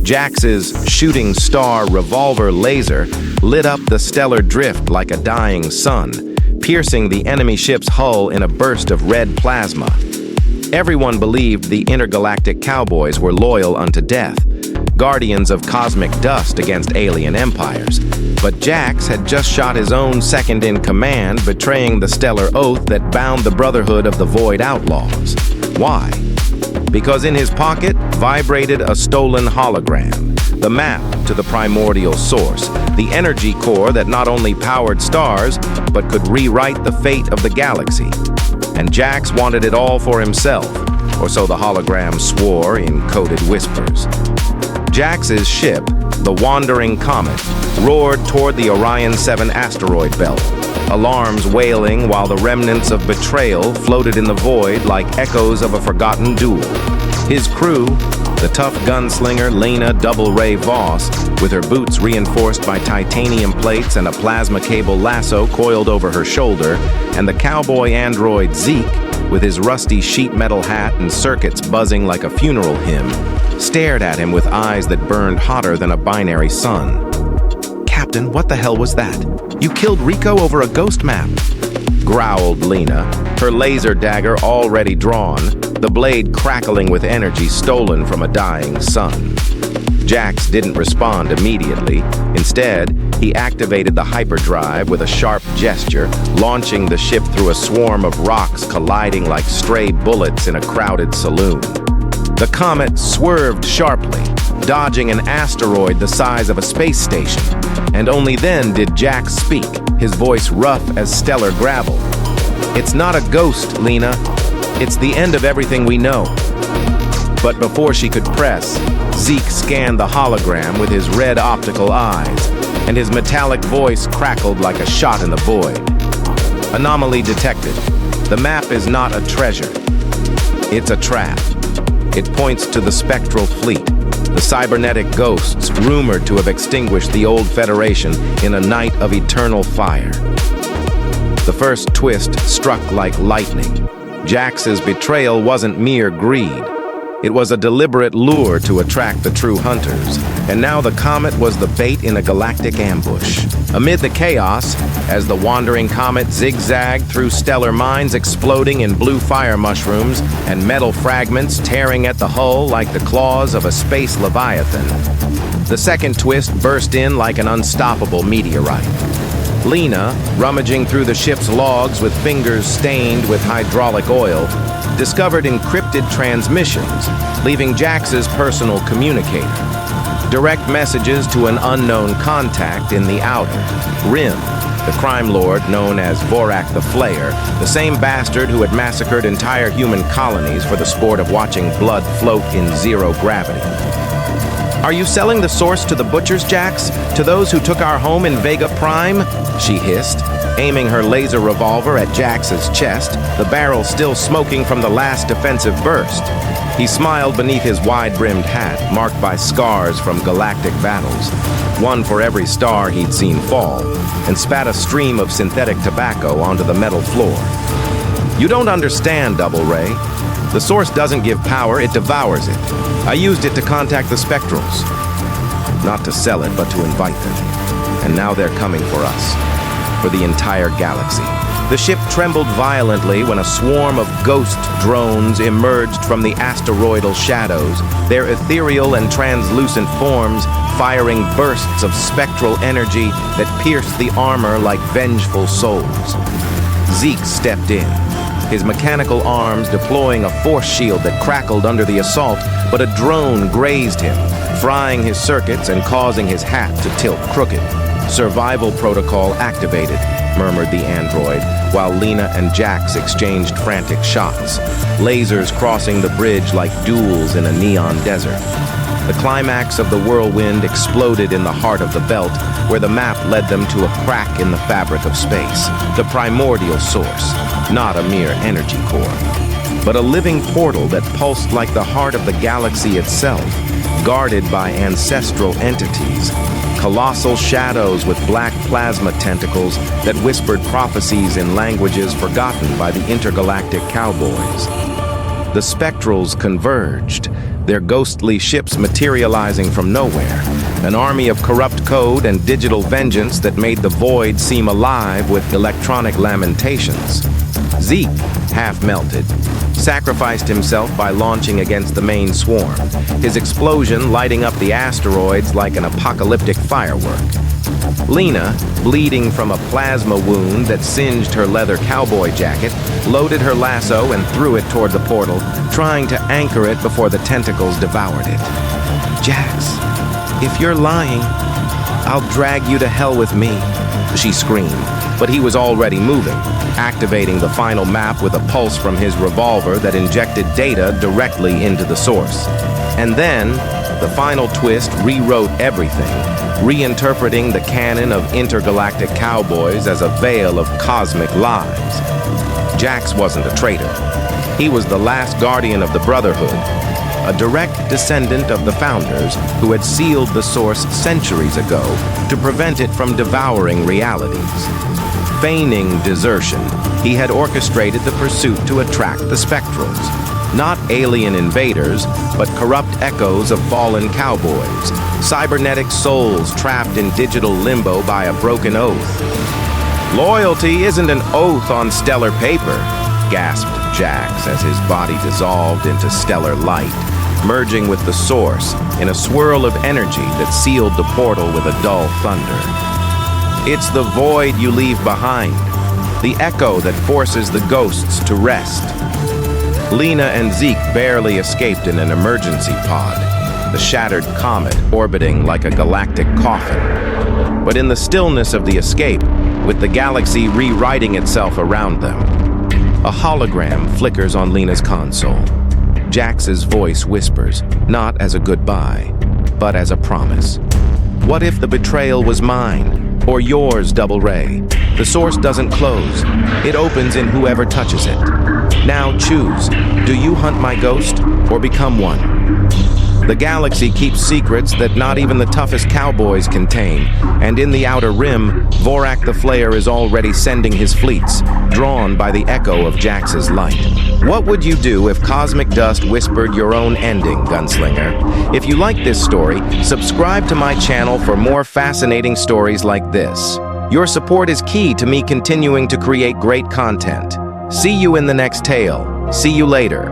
Jax's shooting star revolver laser lit up the stellar drift like a dying sun, piercing the enemy ship's hull in a burst of red plasma. Everyone believed the Intergalactic Cowboys were loyal unto death, guardians of cosmic dust against alien empires. But Jax had just shot his own second-in-command, betraying the stellar oath that bound the Brotherhood of the Void Outlaws. Why? Because in his pocket vibrated a stolen hologram, the map to the Primordial Source, the energy core that not only powered stars, but could rewrite the fate of the galaxy. And Jax wanted it all for himself, or so the hologram swore in coded whispers. Jax's ship, the Wandering Comet, roared toward the Orion 7 asteroid belt, alarms wailing while the remnants of Betrayal floated in the void like echoes of a forgotten duel. His crew, the tough gunslinger Lena double-ray Voss, with her boots reinforced by titanium plates and a plasma cable lasso coiled over her shoulder, and the cowboy android Zeke, with his rusty sheet metal hat and circuits buzzing like a funeral hymn, stared at him with eyes that burned hotter than a binary sun. "Captain, what the hell was that? You killed Rico over a ghost map," growled Lena, her laser dagger already drawn, the blade crackling with energy stolen from a dying sun. Jax didn't respond immediately. Instead, he activated the hyperdrive with a sharp gesture, launching the ship through a swarm of rocks colliding like stray bullets in a crowded saloon. The comet swerved sharply, dodging an asteroid the size of a space station, and only then did Jax speak, his voice rough as stellar gravel. "It's not a ghost, Lena. It's the end of everything we know." But before she could press, Zeke scanned the hologram with his red optical eyes, and his metallic voice crackled like a shot in the void. "Anomaly detected. The map is not a treasure. It's a trap. It points to the spectral fleet, the cybernetic ghosts rumored to have extinguished the old Federation in a night of eternal fire." The first twist struck like lightning. Jax's betrayal wasn't mere greed. It was a deliberate lure to attract the true hunters, and now the comet was the bait in a galactic ambush. Amid the chaos, as the Wandering Comet zigzagged through stellar mines exploding in blue fire mushrooms and metal fragments tearing at the hull like the claws of a space leviathan, the second twist burst in like an unstoppable meteorite. Lena, rummaging through the ship's logs with fingers stained with hydraulic oil, discovered encrypted transmissions, leaving Jax's personal communicator. Direct messages to an unknown contact in the Outer Rim, the crime lord known as Vorak the Flayer, the same bastard who had massacred entire human colonies for the sport of watching blood float in zero gravity. "Are you selling the source to the butchers, Jax? To those who took our home in Vega Prime?" she hissed, aiming her laser revolver at Jax's chest, the barrel still smoking from the last defensive burst. He smiled beneath his wide-brimmed hat, marked by scars from galactic battles, one for every star he'd seen fall, and spat a stream of synthetic tobacco onto the metal floor. "You don't understand, Double Ray. The source doesn't give power, it devours it. I used it to contact the spectrals. Not to sell it, but to invite them. And now they're coming for us. For the entire galaxy." The ship trembled violently when a swarm of ghost drones emerged from the asteroidal shadows, their ethereal and translucent forms firing bursts of spectral energy that pierced the armor like vengeful souls. Zeke stepped in, his mechanical arms deploying a force shield that crackled under the assault, but a drone grazed him, frying his circuits and causing his hat to tilt crooked. "Survival protocol activated," murmured the android, while Lena and Jax exchanged frantic shots, lasers crossing the bridge like duels in a neon desert. The climax of the whirlwind exploded in the heart of the belt, where the map led them to a crack in the fabric of space, the Primordial Source, not a mere energy core, but a living portal that pulsed like the heart of the galaxy itself, guarded by ancestral entities, colossal shadows with black plasma tentacles that whispered prophecies in languages forgotten by the Intergalactic Cowboys. The spectrals converged, their ghostly ships materializing from nowhere, an army of corrupt code and digital vengeance that made the void seem alive with electronic lamentations. Zeke, half-melted, sacrificed himself by launching against the main swarm, his explosion lighting up the asteroids like an apocalyptic firework. Lena, bleeding from a plasma wound that singed her leather cowboy jacket, loaded her lasso and threw it toward the portal, trying to anchor it before the tentacles devoured it. "Jax, if you're lying, I'll drag you to hell with me," she screamed, but he was already moving, activating the final map with a pulse from his revolver that injected data directly into the source. And then, the final twist rewrote everything, reinterpreting the canon of intergalactic cowboys as a veil of cosmic lies. Jax wasn't a traitor. He was the last guardian of the Brotherhood, a direct descendant of the founders who had sealed the source centuries ago to prevent it from devouring realities. Feigning desertion, he had orchestrated the pursuit to attract the spectrals. Not alien invaders, but corrupt echoes of fallen cowboys, cybernetic souls trapped in digital limbo by a broken oath. "Loyalty isn't an oath on stellar paper," gasped Jax as his body dissolved into stellar light, merging with the source in a swirl of energy that sealed the portal with a dull thunder. "It's the void you leave behind, the echo that forces the ghosts to rest." Lena and Zeke barely escaped in an emergency pod, the shattered comet orbiting like a galactic coffin. But in the stillness of the escape, with the galaxy rewriting itself around them, a hologram flickers on Lena's console. Jax's voice whispers, not as a goodbye, but as a promise. "What if the betrayal was mine? Or yours, Double Ray? The source doesn't close. It opens in whoever touches it. Now choose. Do you hunt my ghost or become one?" The galaxy keeps secrets that not even the toughest cowboys contain, and in the outer rim, Vorak the Flayer is already sending his fleets, drawn by the echo of Jax's light. What would you do if cosmic dust whispered your own ending, Gunslinger? If you like this story, subscribe to my channel for more fascinating stories like this. Your support is key to me continuing to create great content. See you in the next tale. See you later.